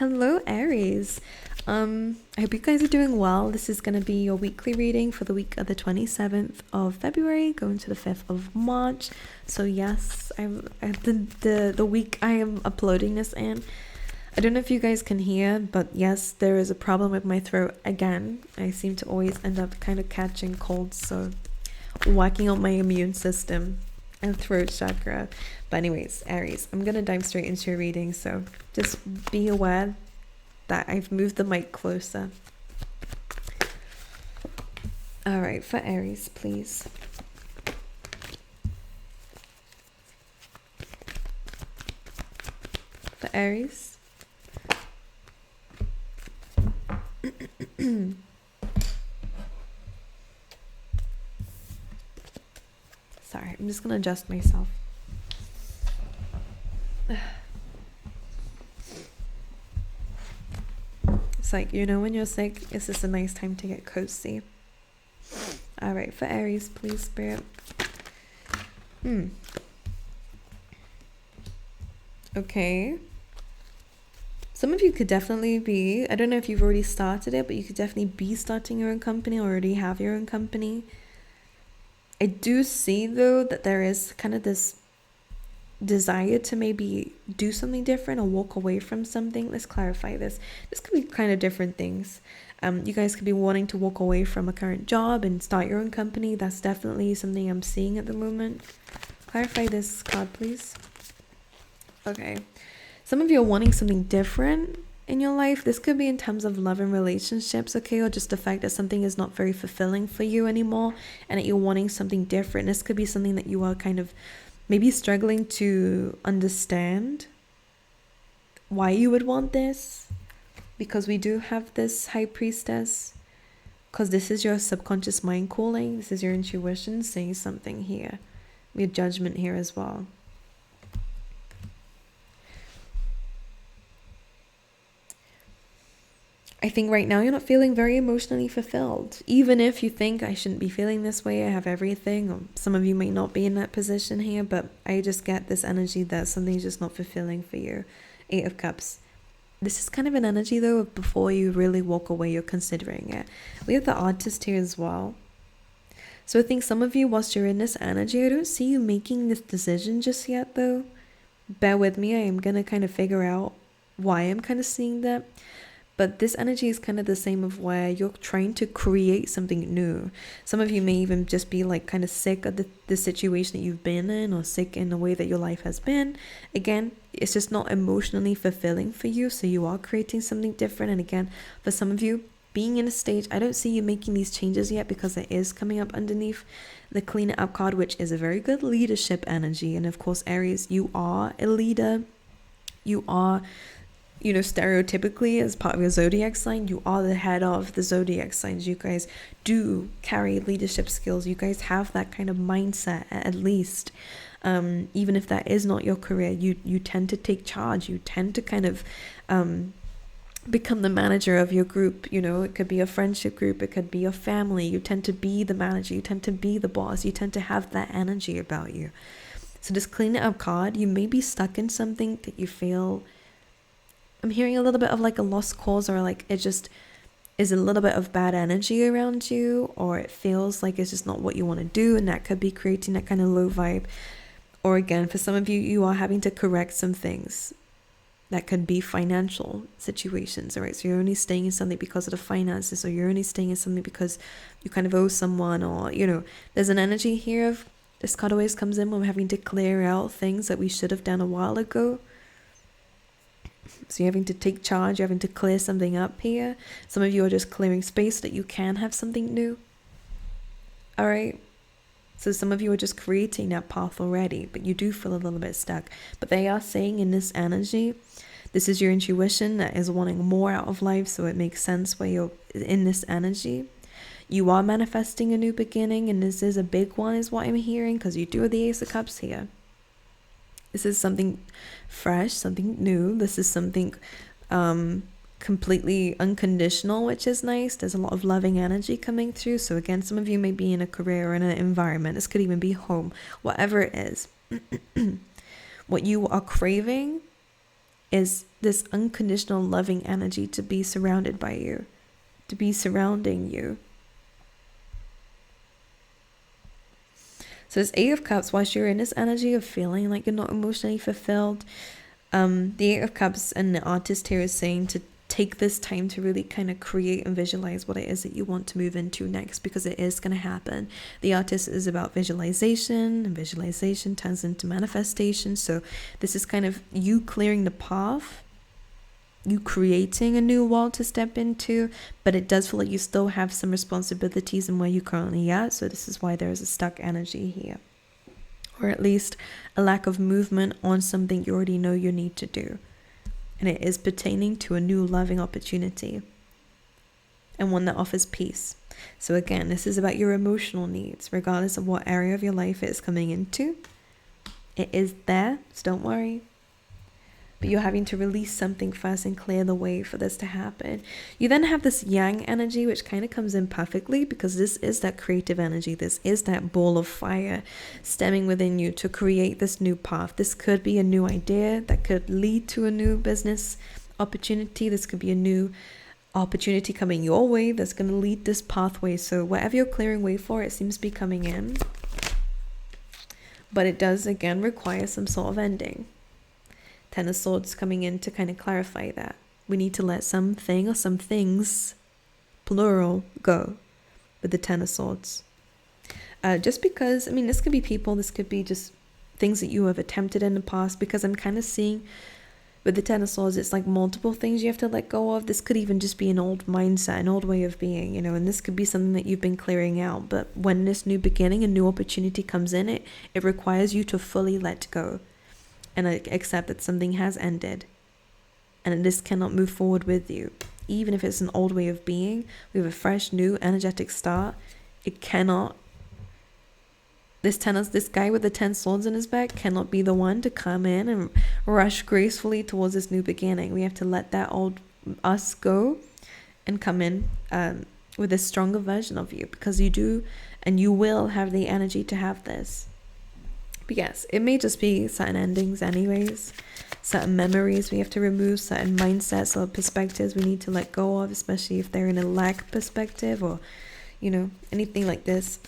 Hello, Aries. I hope you guys are doing well. This is going to be your weekly reading for the week of the 27th of February, going to the 5th of March. So yes, the week I am uploading this in. I don't know if you guys can hear, but yes, there is a problem with my throat again. I seem to always end up kind of catching colds, so whacking on my immune system and throat chakra. But anyways, Aries, I'm gonna dive straight into your reading, so just be aware that I've moved the mic closer. All right, for Aries, please. For Aries. Sorry, I'm just gonna adjust myself. It's like, you know, when you're sick, it's just a nice time to get cozy. All right, for Aries, please, Spirit. Okay. Some of you could definitely be, I don't know if you've already started it, but you could definitely be starting your own company or already have your own company. I do see, though, that there is kind of this desire to maybe do something different or walk away from something. Let's clarify this. This could be kind of different things. You guys could be wanting to walk away from a current job and start your own company. That's definitely something I'm seeing at the moment. Clarify this card, please. Okay. Some of you are wanting something different in your life. This could be in terms of love and relationships, okay, or just the fact that something is not very fulfilling for you anymore and that you're wanting something different. This could be something that you are kind of maybe struggling to understand why you would want this, because we do have this High Priestess, because this is your subconscious mind calling. This is your intuition saying something here. We have Judgment here as well. I think right now you're not feeling very emotionally fulfilled. Even if you think I shouldn't be feeling this way, I have everything. Or some of you may not be in that position here, but I just get this energy that something's just not fulfilling for you. 8 of Cups. This is kind of an energy, though, of before you really walk away, you're considering it. We have the Artist here as well. So I think some of you, whilst you're in this energy, I don't see you making this decision just yet, though. Bear with me. I am going to kind of figure out why I'm kind of seeing that. But this energy is kind of the same of where you're trying to create something new. Some of you may even just be like kind of sick of the situation that you've been in, or sick in the way that your life has been. Again, it's just not emotionally fulfilling for you. So you are creating something different. And again, for some of you, being in a stage, I don't see you making these changes yet, because it is coming up underneath the Clean It Up card, which is a very good leadership energy. And of course, Aries, you are a leader. You are, you know, stereotypically as part of your zodiac sign, you are the head of the zodiac signs. You guys do carry leadership skills. You guys have that kind of mindset, at least. Even if that is not your career, you tend to take charge. You tend to kind of become the manager of your group. You know, it could be a friendship group, it could be your family. You tend to be the manager, you tend to be the boss, you tend to have that energy about you. So this Clean It Up card, you may be stuck in something that you feel, I'm hearing a little bit of like a lost cause, or like it just is a little bit of bad energy around you, or it feels like it's just not what you want to do, and that could be creating that kind of low vibe. Or again, for some of you, you are having to correct some things. That could be financial situations, all right? So you're only staying in something because of the finances, or you're only staying in something because you kind of owe someone, or, you know, there's an energy here of, this card always comes in when we're having to clear out things that we should have done a while ago. So you're having to take charge, you're having to clear something up here. Some of you are just clearing space so that you can have something new. All right. So some of you are just creating that path already, but you do feel a little bit stuck. But they are saying in this energy, this is your intuition that is wanting more out of life. So it makes sense where you're in this energy. You are manifesting a new beginning, and this is a big one is what I'm hearing, because you do have the Ace of Cups here. This is something fresh, something new. This is something completely unconditional, which is nice. There's a lot of loving energy coming through. So again, some of you may be in a career or in an environment. This could even be home, whatever it is. What you are craving is this unconditional loving energy to be surrounded by you, to be surrounding you. So this Eight of Cups, whilst you're in this energy of feeling like you're not emotionally fulfilled, the Eight of Cups and the artist here is saying to take this time to really kind of create and visualize what it is that you want to move into next, because it is going to happen. The artist is about visualization, and visualization turns into manifestation. So this is kind of you clearing the path, you creating a new world to step into, but it does feel like you still have some responsibilities in where you're currently at. So this is why there's a stuck energy here, or at least a lack of movement on something you already know you need to do. And it is pertaining to a new loving opportunity, and one that offers peace. So again, this is about your emotional needs, regardless of what area of your life it is coming into. It is there, so don't worry. But you're having to release something first and clear the way for this to happen. You then have this yang energy, which kind of comes in perfectly, because this is that creative energy. This is that ball of fire stemming within you to create this new path. This could be a new idea that could lead to a new business opportunity. This could be a new opportunity coming your way that's going to lead this pathway. So whatever you're clearing way for, it seems to be coming in. But it does, again, require some sort of ending. Ten of Swords coming in to kind of clarify that. We need to let something or some things, plural, go with the Ten of Swords. Just because, I mean, this could be people, this could be just things that you have attempted in the past, because I'm kind of seeing with the Ten of Swords, it's like multiple things you have to let go of. This could even just be an old mindset, an old way of being, you know, and this could be something that you've been clearing out. But when this new beginning, a new opportunity comes in, it requires you to fully let go and accept that something has ended and this cannot move forward with you. Even if it's an old way of being, we have a fresh, new, energetic start. It cannot, this guy with the 10 swords in his back cannot be the one to come in and rush gracefully towards this new beginning. We have to let that old us go and come in with a stronger version of you, because you do and you will have the energy to have this. But yes, it may just be certain endings anyways, certain memories we have to remove, certain mindsets or perspectives we need to let go of, especially if they're in a lack perspective or, you know, anything like this.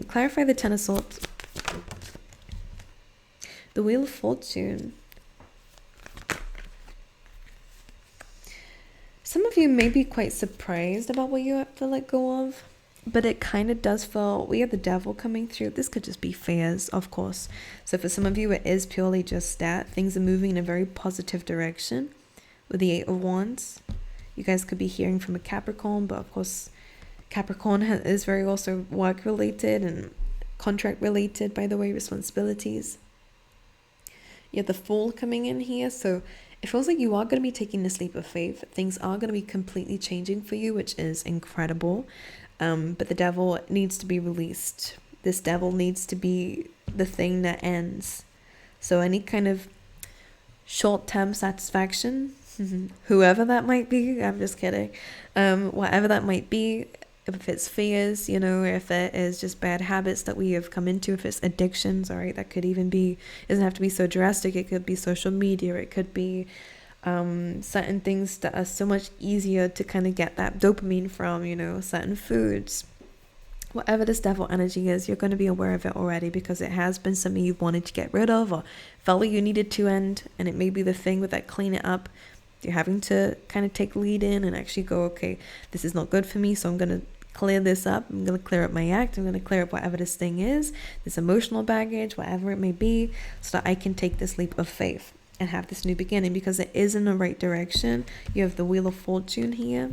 Clarify the Ten of Swords. The Wheel of Fortune. Some of you may be quite surprised about what you have to let go of, but it kind of does feel, we have the Devil coming through. This could just be fears, of course. So for some of you, it is purely just that. Things are moving in a very positive direction with the Eight of Wands. You guys could be hearing from a Capricorn, but of course, Capricorn is very also work-related and contract-related, by the way, responsibilities. You have the Fool coming in here, so it feels like you are going to be taking this leap of faith. Things are going to be completely changing for you, which is incredible. But the Devil needs to be released. This Devil needs to be the thing that ends. So any kind of short-term satisfaction, whoever that might be, I'm just kidding, whatever that might be, if it's fears, you know, if it is just bad habits that we have come into, if it's addictions, all right, that could even be, it doesn't have to be so drastic, it could be social media, it could be certain things that are so much easier to kind of get that dopamine from, you know, certain foods. Whatever this Devil energy is, you're going to be aware of it already, because it has been something you've wanted to get rid of or felt like you needed to end, and it may be the thing with that clean it up. You're having to kind of take lead in and actually go, okay, this is not good for me, so I'm going to clear this up. I'm going to clear up my act. I'm going to clear up whatever this thing is, this emotional baggage, whatever it may be, so that I can take this leap of faith and have this new beginning, because it is in the right direction. You have the Wheel of Fortune here,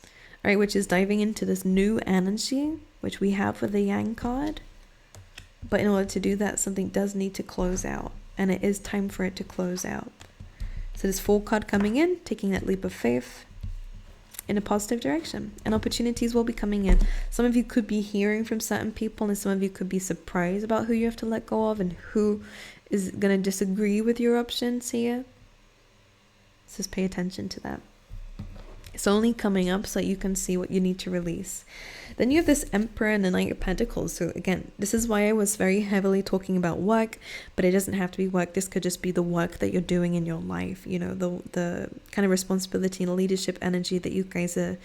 all right, which is diving into this new energy, which we have with the Yang card. But in order to do that, something does need to close out, and it is time for it to close out. So this Fool card coming in, taking that leap of faith in a positive direction, and opportunities will be coming in. Some of you could be hearing from certain people, and some of you could be surprised about who you have to let go of and who is going to disagree with your options here. So just pay attention to that. It's only coming up so that you can see what you need to release. Then you have this Emperor and the Knight of Pentacles. So again, this is why I was very heavily talking about work, but it doesn't have to be work. This could just be the work that you're doing in your life, you know, the kind of responsibility and leadership energy that you guys are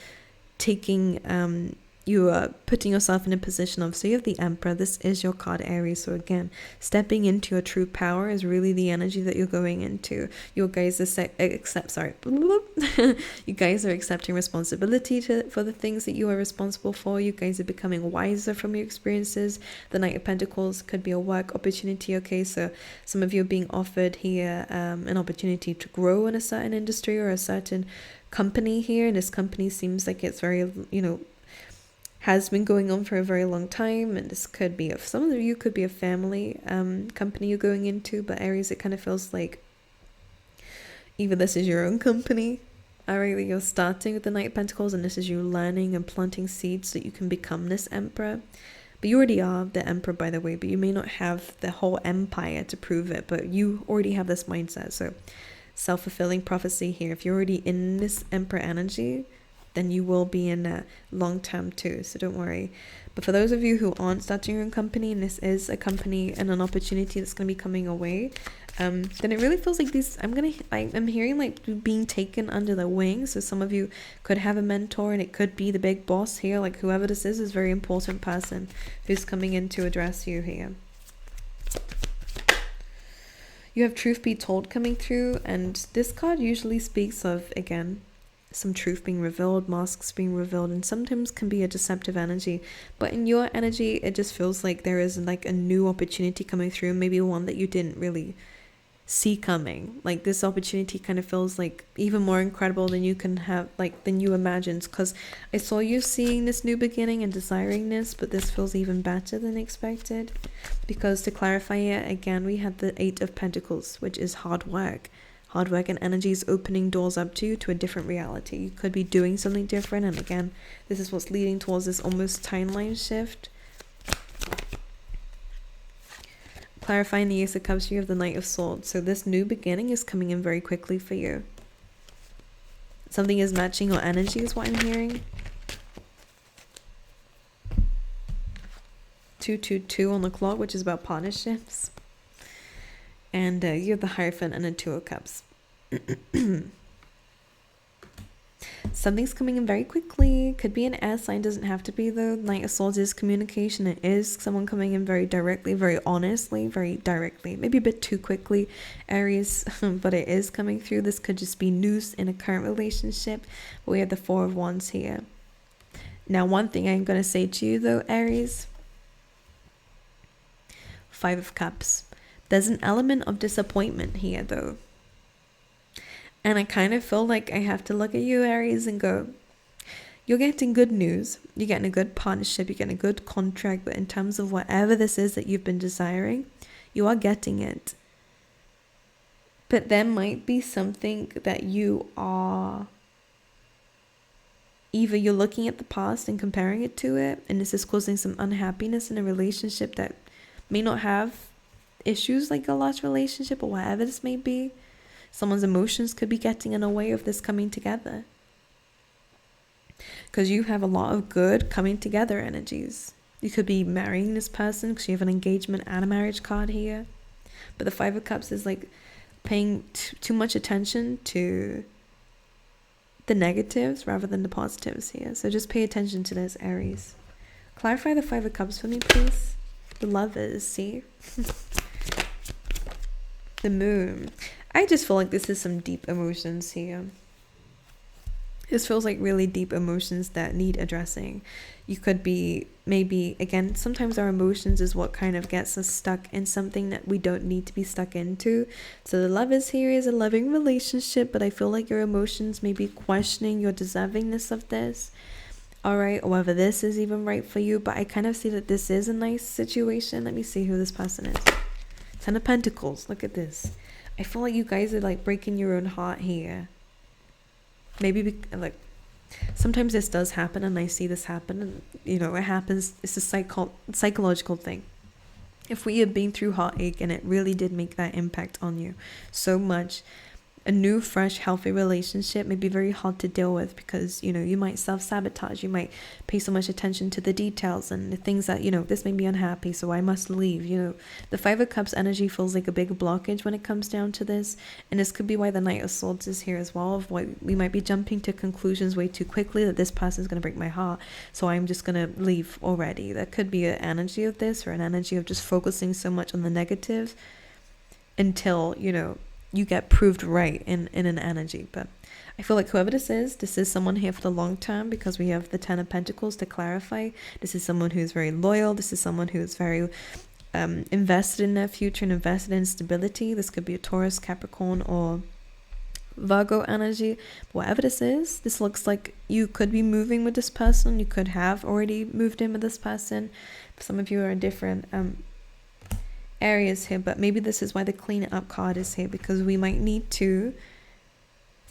taking. You are putting yourself in a position of, so you have the Emperor. This is your card, Aries. So again, stepping into your true power is really the energy that you're going into. You guys you guys are accepting responsibility for the things that you are responsible for. You guys are becoming wiser from your experiences. The Knight of Pentacles could be a work opportunity. Okay, so some of you are being offered here an opportunity to grow in a certain industry or a certain company here, and this company seems like it's very, you know, has been going on for a very long time, and this could be of some of you could be a family company you're going into, but Aries, it kind of feels like either this is your own company, alright, you're starting with the Knight of Pentacles, and this is you learning and planting seeds so that you can become this Emperor. But you already are the Emperor, by the way, but you may not have the whole empire to prove it, but you already have this mindset. So self-fulfilling prophecy here. If you're already in this Emperor energy, then you will be in a long term too, so don't worry. But for those of you who aren't starting your own company, and this is a company and an opportunity that's going to be coming away, then it really feels like these, I'm hearing like being taken under the wing. So some of you could have a mentor, and it could be the big boss here, like whoever this is a very important person who's coming in to address you here. You have Truth Be Told coming through, and this card usually speaks of, again, some truth being revealed, masks being revealed, and sometimes can be a deceptive energy. But in your energy, it just feels like there is like a new opportunity coming through, maybe one that you didn't really see coming. Like this opportunity kind of feels like even more incredible than you can have, like than you imagined, because I saw you seeing this new beginning and desiring this, but this feels even better than expected. Because to clarify it again, we had the Eight of Pentacles, which is hard work and energy is opening doors up to you to a different reality. You could be doing something different, and again, this is what's leading towards this almost timeline shift. Clarifying the Ace of Cups, you have the Knight of Swords. So this new beginning is coming in very quickly for you. Something is matching your energy is what I'm hearing. 222 on the clock, which is about partnerships. And you have the Hierophant and the Two of Cups. Something's coming in very quickly. Could be an air sign, doesn't have to be though. Knight of Swords is communication. It is someone coming in very directly, very honestly, very directly. Maybe a bit too quickly, Aries, but it is coming through. This could just be news in a current relationship. But we have the Four of Wands here. Now, one thing I'm going to say to you though, Aries. Five of Cups. There's an element of disappointment here though. And I kind of feel like I have to look at you, Aries, and go, you're getting good news. You're getting a good partnership. You're getting a good contract. But in terms of whatever this is that you've been desiring, you are getting it. But there might be something that you are, either you're looking at the past and comparing it to it, and this is causing some unhappiness in a relationship that may not have issues like a last relationship or whatever this may be. Someone's emotions could be getting in the way of this coming together, because you have a lot of good coming together energies. You could be marrying this person because you have an engagement and a marriage card here. But the Five of Cups is like paying too much attention to the negatives rather than the positives here. So just pay attention to this, Aries. Clarify the Five of Cups for me, please. The Lovers, see? The Moon. I just feel like this is some deep emotions here. This feels like really deep emotions that need addressing. You could be, maybe, again, sometimes our emotions is what kind of gets us stuck in something that we don't need to be stuck into. So the Lovers here is a loving relationship, but I feel like your emotions may be questioning your deservingness of this. Alright, or whether this is even right for you, but I kind of see that this is a nice situation. Let me see who this person is. Ten of Pentacles, look at this. I feel like you guys are like breaking your own heart here. Maybe like sometimes this does happen, and I see this happen, and you know, it happens. It's a psychological thing. If we have been through heartache and it really did make that impact on you so much, a new, fresh, healthy relationship may be very hard to deal with because, you might self-sabotage. You might pay so much attention to the details and the things that, this made me unhappy, so I must leave. The Five of Cups energy feels like a big blockage when it comes down to this. And this could be why the Knight of Swords is here as well, of why we might be jumping to conclusions way too quickly that this person is going to break my heart, so I'm just going to leave already. That could be an energy of this, or an energy of just focusing so much on the negative until, you get proved right in an energy. But I feel like whoever this is someone here for the long term, because we have the Ten of Pentacles to clarify. This is someone who's very loyal. This is someone who's very invested in their future and invested in stability. This could be a Taurus, Capricorn, or Virgo energy. But whatever this looks like you could be moving with this person. You could have already moved in with this person. Some of you are in different areas here, but maybe this is why the Clean It Up card is here, because we might need to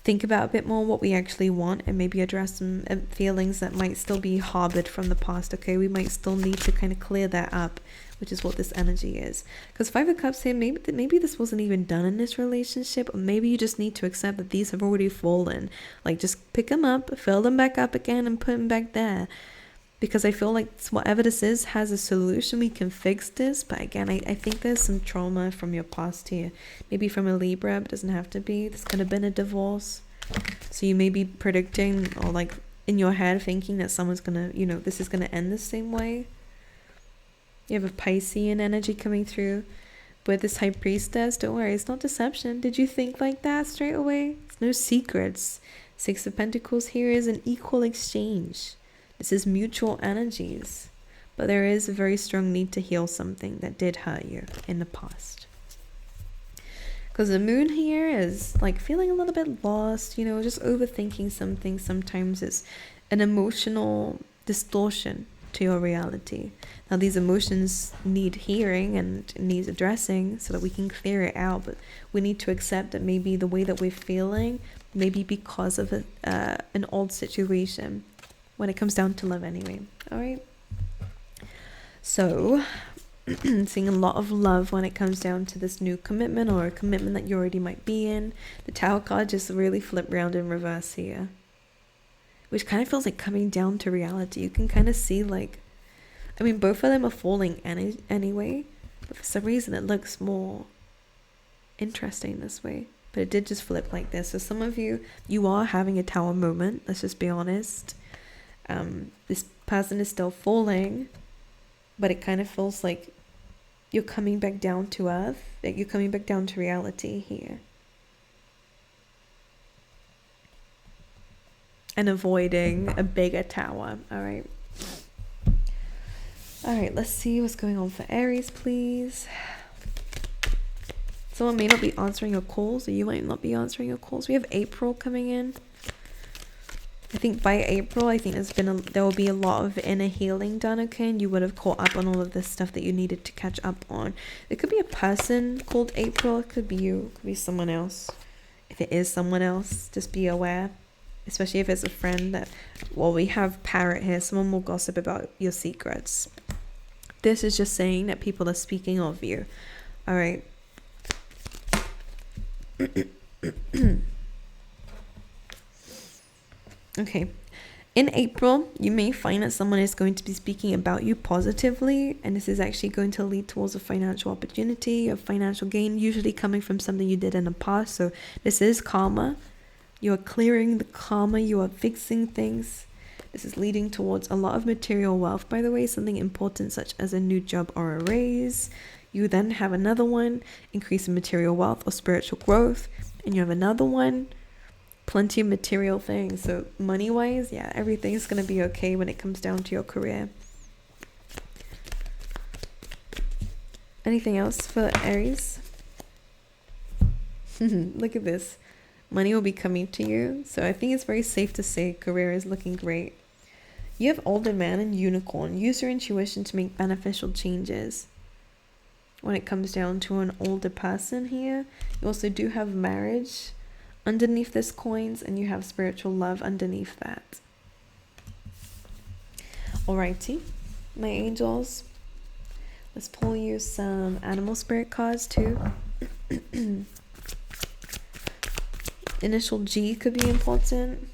think about a bit more what we actually want and maybe address some feelings that might still be harbored from the past. Okay, we might still need to kind of clear that up, which is what this energy is. Because Five of Cups here, maybe this wasn't even done in this relationship, or maybe you just need to accept that these have already fallen. Like, just pick them up, fill them back up again, and put them back there. Because I feel like whatever this is has a solution. We can fix this. But again, I think there's some trauma from your past here. Maybe from a Libra, but it doesn't have to be. This could have been a divorce. So you may be predicting, or like in your head thinking that someone's gonna, this is gonna end the same way. You have a Piscean energy coming through with this High Priestess. Don't worry, it's not deception. Did you think like that straight away? It's no secrets. Six of Pentacles here is an equal exchange. This is mutual energies, but there is a very strong need to heal something that did hurt you in the past. Because the Moon here is like feeling a little bit lost, just overthinking something. Sometimes it's an emotional distortion to your reality. Now these emotions need hearing and needs addressing so that we can clear it out, but we need to accept that maybe the way that we're feeling may be because of an old situation. When it comes down to love anyway. All right. So seeing a lot of love when it comes down to this new commitment, or a commitment that you already might be in. The Tower card just really flipped round in reverse here, which kind of feels like coming down to reality. You can kind of see, like, both of them are falling anyway, but for some reason it looks more interesting this way. But it did just flip like this. So some of you are having a Tower moment. Let's just be honest. This person is still falling, but it kind of feels like you're coming back down to earth, that you're coming back down to reality here, and avoiding a bigger tower. All right, let's see what's going on for Aries, please. Someone may not be answering your calls, or you might not be answering your calls. We have April coming in. I think by April, there will be a lot of inner healing done, okay? And you would have caught up on all of this stuff that you needed to catch up on. It could be a person called April. It could be you. It could be someone else. If it is someone else, just be aware. Especially if it's a friend that, we have Parrot here. Someone will gossip about your secrets. This is just saying that people are speaking of you. All right. Okay, in April, you may find that someone is going to be speaking about you positively, and this is actually going to lead towards a financial opportunity, a financial gain, usually coming from something you did in the past. So this is karma. You are clearing the karma. You are fixing things. This is leading towards a lot of material wealth, by the way, something important such as a new job or a raise. You then have another one, increase in material wealth or spiritual growth, and you have another one, plenty of material things. So money wise, everything's gonna be okay when it comes down to your career. Anything else for Aries? Look at this. Money will be coming to you. So I think it's very safe to say career is looking great. You have Older Man and Unicorn. Use your intuition to make beneficial changes. When it comes down to an older person here, you also do have marriage underneath this coins, and you have spiritual love underneath that. Alrighty, my angels, let's pull you some animal spirit cards too. Initial G could be important.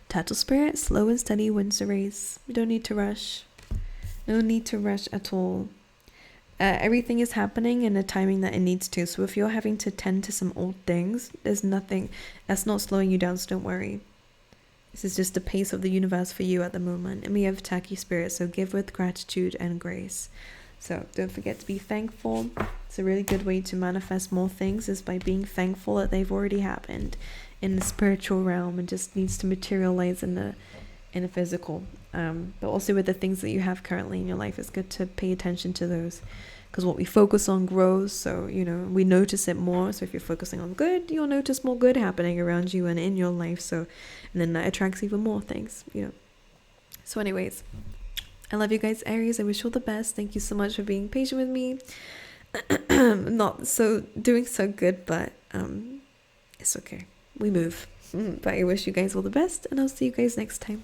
Turtle spirit, slow and steady wins the race. You don't need to rush. No need to rush at all. Everything is happening in the timing that it needs to. So if you're having to tend to some old things, there's nothing that's not slowing you down, so don't worry. This is just the pace of the universe for you at the moment. And we have Turkey spirit, so give with gratitude and grace. So don't forget to be thankful. It's a really good way to manifest more things, is by being thankful that they've already happened in the spiritual realm, and just needs to materialize in the physical. But also with the things that you have currently in your life, it's good to pay attention to those, because what we focus on grows. So, you know, we notice it more. So if you're focusing on good, you'll notice more good happening around you and in your life. So, and then that attracts even more things, you know. So anyways, I love you guys, Aries. I wish you all the best. Thank you so much for being patient with me. I'm not doing so good, but it's okay. We move. But I wish you guys all the best, and I'll see you guys next time.